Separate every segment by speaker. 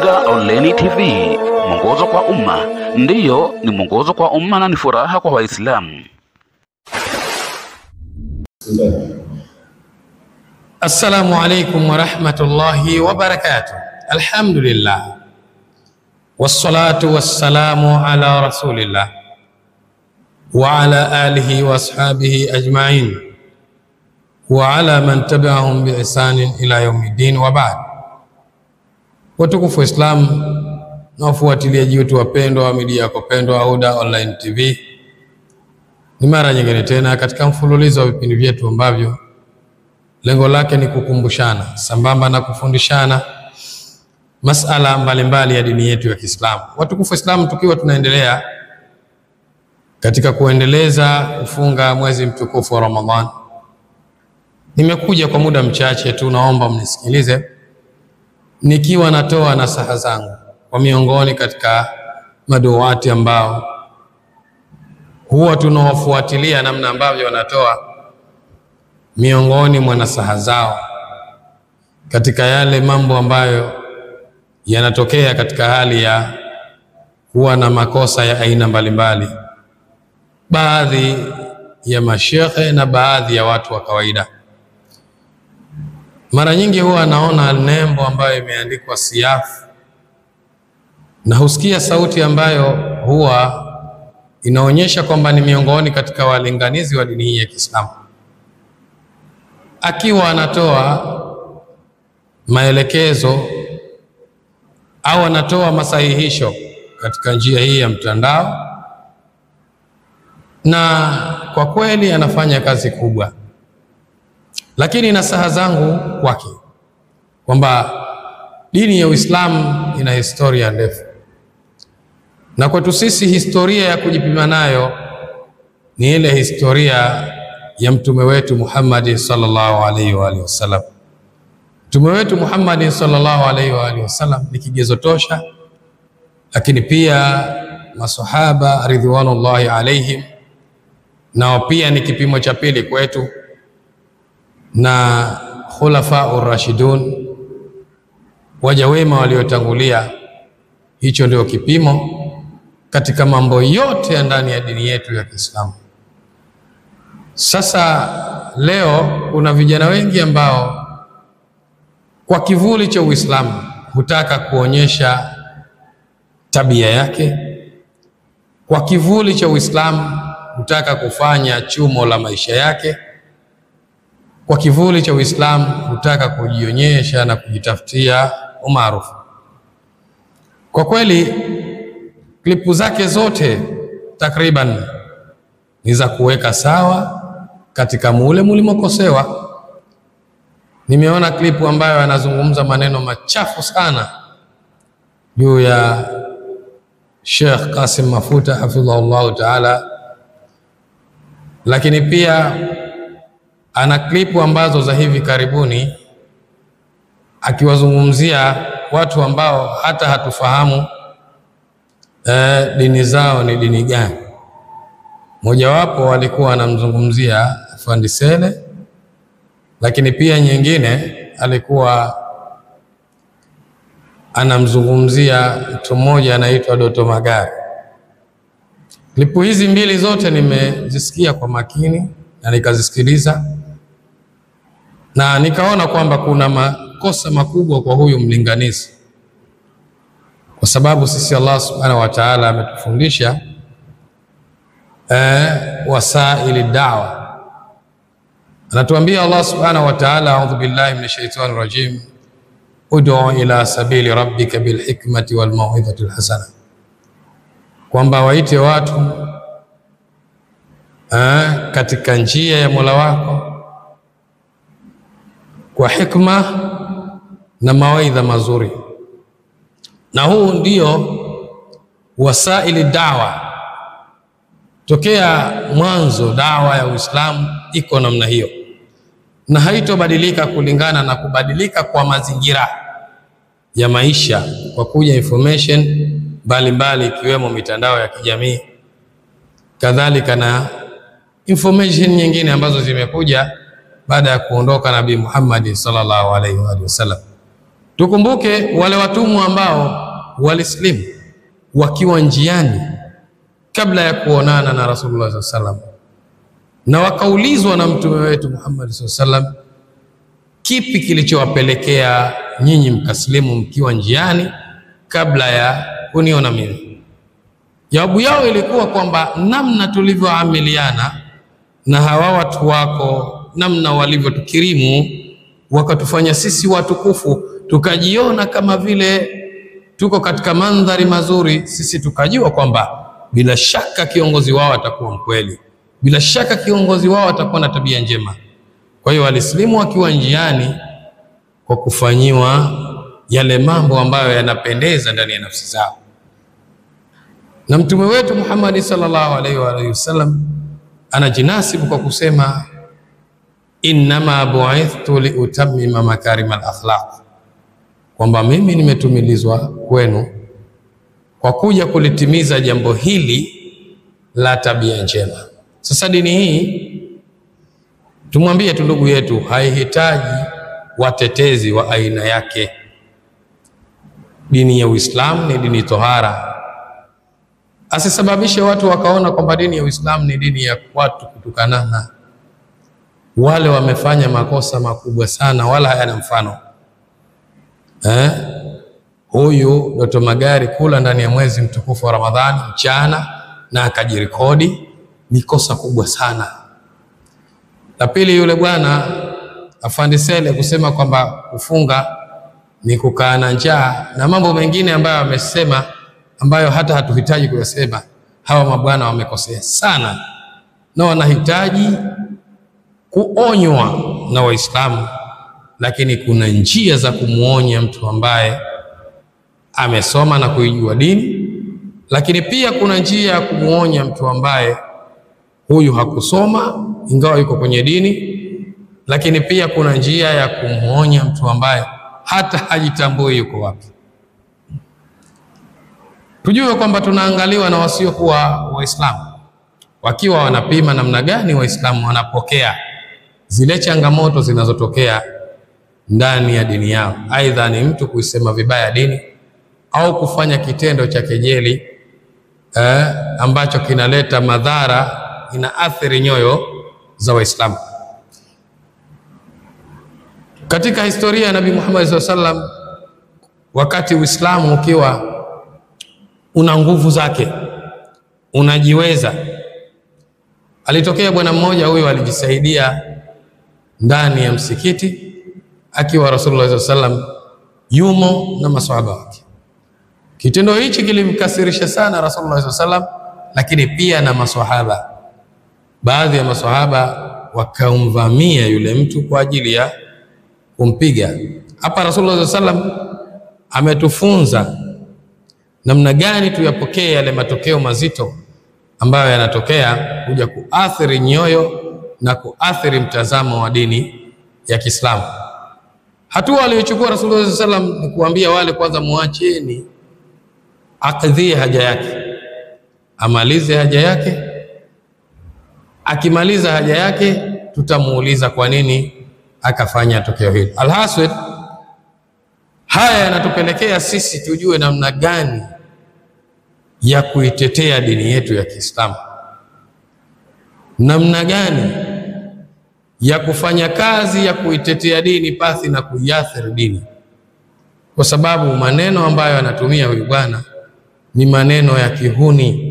Speaker 1: Huda Online TV, mwongozo kwa umma. Ndiyo, ni mwongozo kwa umma na ni furaha kwa Waislamu.
Speaker 2: Assalamu alaikum wa rahmatullahi wa barakatuh. Alhamdulillah. Wassalatu wassalamu ala rasulillah wa ala alihi wa ashabihi ajma'in wa ala man tabi'ahum bi ihsanin ila yawmiddin wa ba'd. Watukufu wa Islam na wafuatiliaji wetu wapendwa wa media yako pendwa Huda Online TV, ni mara nyingine tena katika mfululizo wa vipindi vyetu ambavyo lengo lake ni kukumbushana sambamba na kufundishana masala mbalimbali ya dini yetu ya Kiislamu. Watukufu wa Islam, tukiwa tunaendelea katika kuendeleza kufunga mwezi mtukufu wa Ramadhan, nimekuja kwa muda mchache tu, naomba mnisikilize nikiwa natoa nasaha zangu kwa miongoni katika maduati ambao huwa tunawafuatilia namna ambavyo wanatoa miongoni mwa nasaha zao katika yale mambo ambayo yanatokea katika hali ya kuwa na makosa ya aina mbalimbali, baadhi ya mashekhe na baadhi ya watu wa kawaida. Mara nyingi huwa naona nembo ambayo imeandikwa siafu na husikia sauti ambayo huwa inaonyesha kwamba ni miongoni katika walinganizi wa dini hii ya Kiislamu, akiwa anatoa maelekezo au anatoa masahihisho katika njia hii ya mtandao, na kwa kweli anafanya kazi kubwa. Lakini nasaha zangu kwake kwamba dini ya Uislamu ina historia ndefu, na kwetu sisi historia ya kujipima nayo ni ile historia ya mtume wetu Muhammad sallallahu alaihi wa alihi wasallam. Mtume wetu Muhammad sallallahu alaihi wa alihi wasallam ni kigezo tosha, lakini pia masahaba ridwanullahi alaihim nao pia ni kipimo cha pili kwetu, na khulafa urashidun, waja wema waliotangulia, hicho ndio kipimo katika mambo yote ya ndani ya dini yetu ya Kiislamu. Sasa leo kuna vijana wengi ambao kwa kivuli cha Uislamu hutaka kuonyesha tabia yake, kwa kivuli cha Uislamu hutaka kufanya chumo la maisha yake, kwa kivuli cha Uislamu hutaka kujionyesha na kujitafutia umaarufu. Kwa kweli klipu zake zote takriban ni za kuweka sawa katika mule mulimokosewa. Nimeona klipu ambayo anazungumza maneno machafu sana juu ya Sheikh Qasim Mafuta hafidhahullahu ta'ala, lakini pia ana klipu ambazo za hivi karibuni akiwazungumzia watu ambao hata hatufahamu dini zao ni dini gani. Mojawapo walikuwa anamzungumzia Afandi Sele, lakini pia nyingine alikuwa anamzungumzia mtu mmoja anaitwa Doto Magari. Klipu hizi mbili zote nimezisikia kwa makini na nikazisikiliza, na nikaona kwamba kuna makosa makubwa kwa huyu mlinganizi, kwa sababu sisi Allah subhanahu wa ta'ala ametufundisha wasaili da'wa. Anatuambia Allah subhanahu wa ta'ala, a'udhu billahi minash shaitani rajim, ud'u ila sabili rabbika bil hikmati wal mau'izati al hasana, kwamba waite watu katika njia ya Mola wako kwa hikma na mawaidha mazuri. Na huu ndio wasaili da'wa. Tokea mwanzo dawa ya Uislamu iko namna hiyo, na haitobadilika kulingana na kubadilika kwa mazingira ya maisha, kwa kuja information mbalimbali ikiwemo mitandao ya kijamii, kadhalika na information nyingine ambazo zimekuja baada ya kuondoka Nabii Muhammad sallallahu alaihi wa sallam. Tukumbuke wale watumwa ambao walislimu wakiwa njiani kabla ya kuonana na Rasulullah sallallahu alaihi wasallam, na wakaulizwa na mtume wetu Muhammad sallallahu alaihi wasallam, kipi kilichowapelekea nyinyi mkaslimu mkiwa njiani kabla ya kuniona mimi? Jawabu yao ilikuwa kwamba namna tulivyoamiliana na hawa watu wako, namna walivyotukirimu, wakatufanya sisi watukufu, tukajiona kama vile tuko katika mandhari mazuri. Sisi tukajua kwamba bila shaka kiongozi wao atakuwa mkweli, bila shaka kiongozi wao atakuwa na tabia njema. Kwa hiyo walislimu wakiwa njiani kwa kufanyiwa yale mambo ambayo yanapendeza ndani ya nafsi zao. Na mtume wetu Muhammad sallallahu alaihi wa sallam anajinasibu kwa kusema, innama bu'ithtu liutammima makarimal akhlaq, kwamba mimi nimetumilizwa kwenu kwa kuja kulitimiza jambo hili la tabia njema. Sasa dini hii, tumwambie tu ndugu yetu, haihitaji watetezi wa aina yake. Dini ya Uislamu ni dini tohara. Asisababishe watu wakaona kwamba dini ya Uislamu ni dini ya watu kutukanana. Wale wamefanya makosa makubwa sana, wala hayana mfano. Huyu Doto Magari kula ndani ya mwezi mtukufu wa Ramadhani mchana na akajirekodi, ni kosa kubwa sana. La pili, yule bwana Afande Sele kusema kwamba kufunga ni kukaa na njaa na mambo mengine ambayo amesema, ambayo hata hatuhitaji kuyasema. Hawa mabwana wamekosea sana na wanahitaji kuonywa na Waislamu, lakini kuna njia za kumuonya mtu ambaye amesoma na kuijua dini, lakini pia kuna njia ya kumuonya mtu ambaye huyu hakusoma ingawa yuko kwenye dini, lakini pia kuna njia ya kumuonya mtu ambaye hata hajitambui yuko wapi. Tujue kwamba tunaangaliwa na wasiokuwa Waislamu, wakiwa wanapima namna gani Waislamu wanapokea zile changamoto zinazotokea ndani ya dini yao, aidha ni mtu kuisema vibaya dini au kufanya kitendo cha kejeli ambacho kinaleta madhara, inaathiri nyoyo za Waislamu. Katika historia ya Nabii Muhammad SAW, wakati Uislamu ukiwa una nguvu zake, unajiweza, alitokea bwana mmoja. Huyo alijisaidia ndani ya msikiti akiwa Rasulullah SAW yumo na maswahaba wake. Kitendo hichi kilimkasirisha sana Rasulullah SAW, lakini pia na maswahaba. Baadhi ya maswahaba wakamvamia yule mtu kwa ajili ya kumpiga. Hapa Rasulullah SAW ametufunza namna gani tuyapokee yale matokeo mazito ambayo yanatokea kuja kuathiri nyoyo na kuathiri mtazamo wa dini ya Kiislamu. Hatua aliyochukua Rasulullah SAW ni kuambia wale, kwanza muacheni akadhie haja yake, amalize haja yake. Akimaliza haja yake tutamuuliza kwa nini akafanya tokeo hili. Alhasil, haya yanatupelekea sisi tujue namna gani ya kuitetea dini yetu ya Kiislamu, namna gani ya kufanya kazi ya kuitetea dini pasi na kuiathiri dini, kwa sababu maneno ambayo anatumia huyu bwana ni maneno ya kihuni,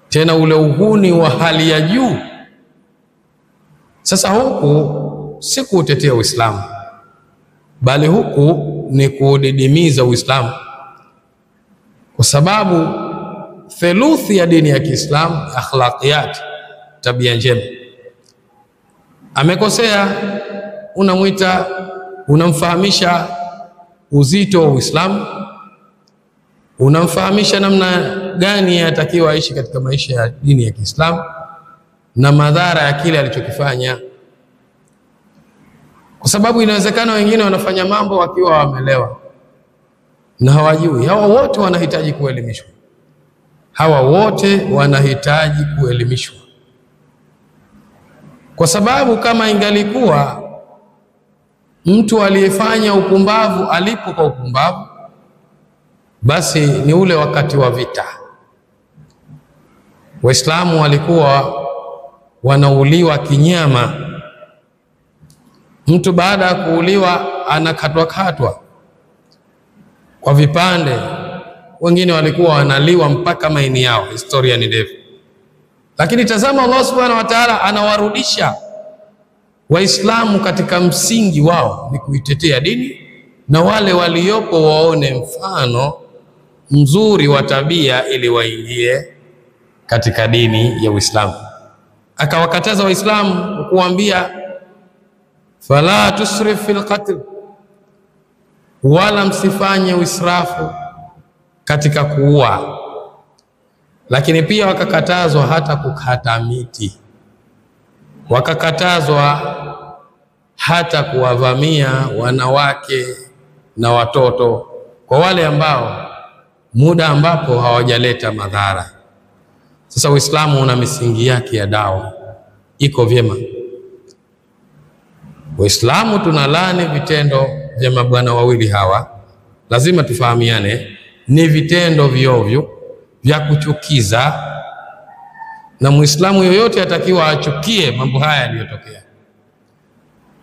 Speaker 2: tena ule uhuni wa hali ya juu. Sasa huku si kuutetea Uislamu, bali huku ni kuudidimiza Uislamu, kwa sababu theluthi ya dini ya Kiislamu akhlaqiyat, tabia njema. Amekosea, unamwita, unamfahamisha uzito wa Uislamu, unamfahamisha namna gani yatakiwa aishi katika maisha ya dini ya Kiislamu na madhara ya kile alichokifanya, kwa sababu inawezekana wengine wanafanya mambo wakiwa wamelewa na hawajui. Hawa wote wanahitaji kuelimishwa, hawa wote wanahitaji kuelimishwa, kwa sababu kama ingalikuwa mtu aliyefanya upumbavu alipo kwa upumbavu, basi ni ule wakati wa vita. Waislamu walikuwa wanauliwa kinyama. Mtu baada ya kuuliwa anakatwa kwa vipande, wengine walikuwa wanaliwa mpaka maini yao. Historia ni ndefu, lakini tazama, Allah subhanahu wa ta'ala anawarudisha Waislamu katika msingi wao ni kuitetea dini, na wale waliopo waone mfano mzuri wa tabia ili waingie katika dini ya Uislamu. Akawakataza Waislamu kuambia fala tusrif fil qatl, wala msifanye uisrafu katika kuua. Lakini pia wakakatazwa hata kukata miti, wakakatazwa hata kuwavamia wanawake na watoto, kwa wale ambao muda ambapo hawajaleta madhara. Sasa Uislamu una misingi yake ya dawa, iko vyema. Waislamu tunalani vitendo vya mabwana wawili hawa, lazima tufahamiane, ni vitendo viovyo vya kuchukiza, na Muislamu yoyote atakiwa achukie mambo haya yaliyotokea.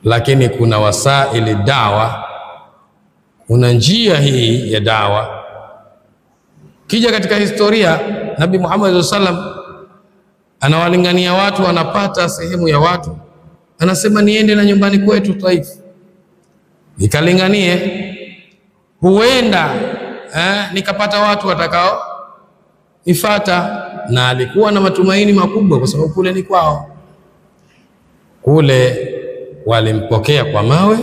Speaker 2: Lakini kuna wasaili dawa, kuna njia hii ya dawa. Kija katika historia, Nabii Muhammad SAW anawalingania watu, anapata sehemu ya watu, anasema niende na nyumbani kwetu Taif nikalinganie, huenda nikapata watu watakao nifata. Na alikuwa na matumaini makubwa, kwa sababu kule ni kwao. Kule walimpokea kwa mawe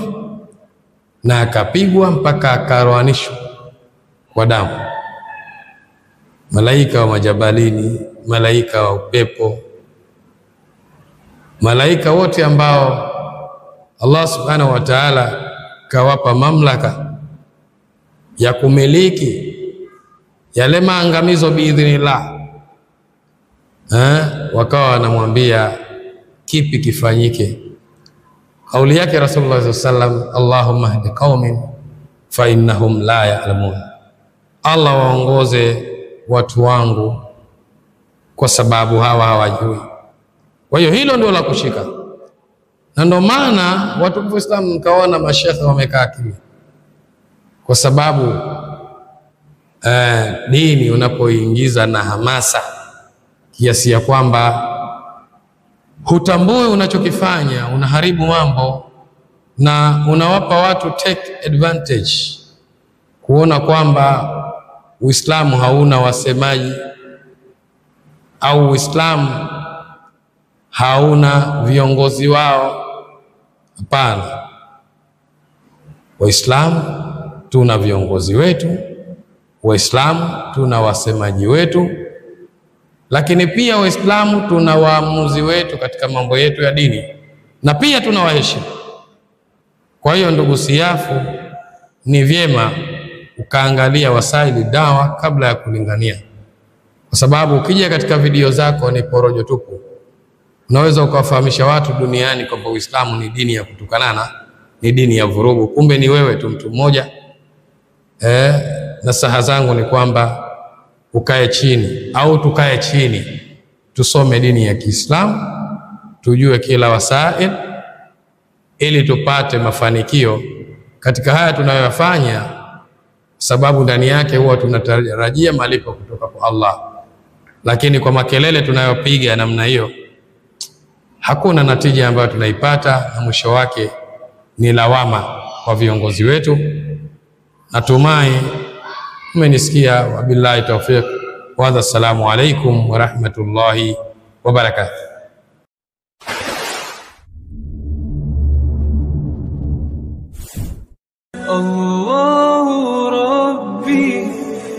Speaker 2: na akapigwa mpaka akaroanishwa kwa damu. Malaika wa majabalini, malaika wa upepo, malaika wote ambao Allah subhanahu wa ta'ala kawapa mamlaka ya kumiliki yale maangamizo biidhnillah, wakawa wanamwambia kipi kifanyike. Kauli yake Rasulullah sallallahu alaihi wasallam, Allahumma hdi qaumin fa innahum la ya'lamun, Allah waongoze watu wangu kwa sababu hawa hawajui. Kwa hiyo hilo ndio la kushika, na ndio maana watu wa Uislamu mkaona mashekhe wamekaa kimya, kwa sababu dini unapoingiza na hamasa kiasi ya kwamba hutambui unachokifanya, unaharibu mambo na unawapa watu take advantage, kuona kwamba Uislamu hauna wasemaji au Uislamu hauna viongozi wao. Hapana, Waislamu tuna viongozi wetu, Waislamu tuna wasemaji wetu, lakini pia Waislamu tuna waamuzi wetu katika mambo yetu ya dini, na pia tuna waheshimu. Kwa hiyo ndugu siafu, ni vyema ukaangalia wasaili dawa kabla ya kulingania, kwa sababu ukija katika video zako ni porojo tupu. Unaweza ukawafahamisha watu duniani kwamba Uislamu ni dini ya kutukanana, ni dini ya vurugu, kumbe ni wewe tu mtu mmoja. Nasaha zangu ni kwamba ukae chini au tukae chini, tusome dini ya Kiislamu, tujue kila wasail, ili tupate mafanikio katika haya tunayoyafanya, sababu ndani yake huwa tunatarajia malipo kutoka kwa Allah. Lakini kwa makelele tunayopiga namna hiyo, hakuna natija ambayo tunaipata, na mwisho wake ni lawama kwa viongozi wetu. Natumai umenisikia. Wabillahi tawfiq wa hadha. Assalamu alaikum wa rahmatullahi wa barakatuh.
Speaker 3: Allahu Rabbi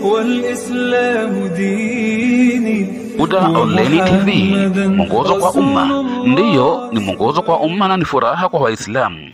Speaker 3: wal Islamu dini.
Speaker 1: Huda Online TV, mwongozo kwa umma. Ndiyo, ni mwongozo kwa umma na ni furaha kwa Waislamu.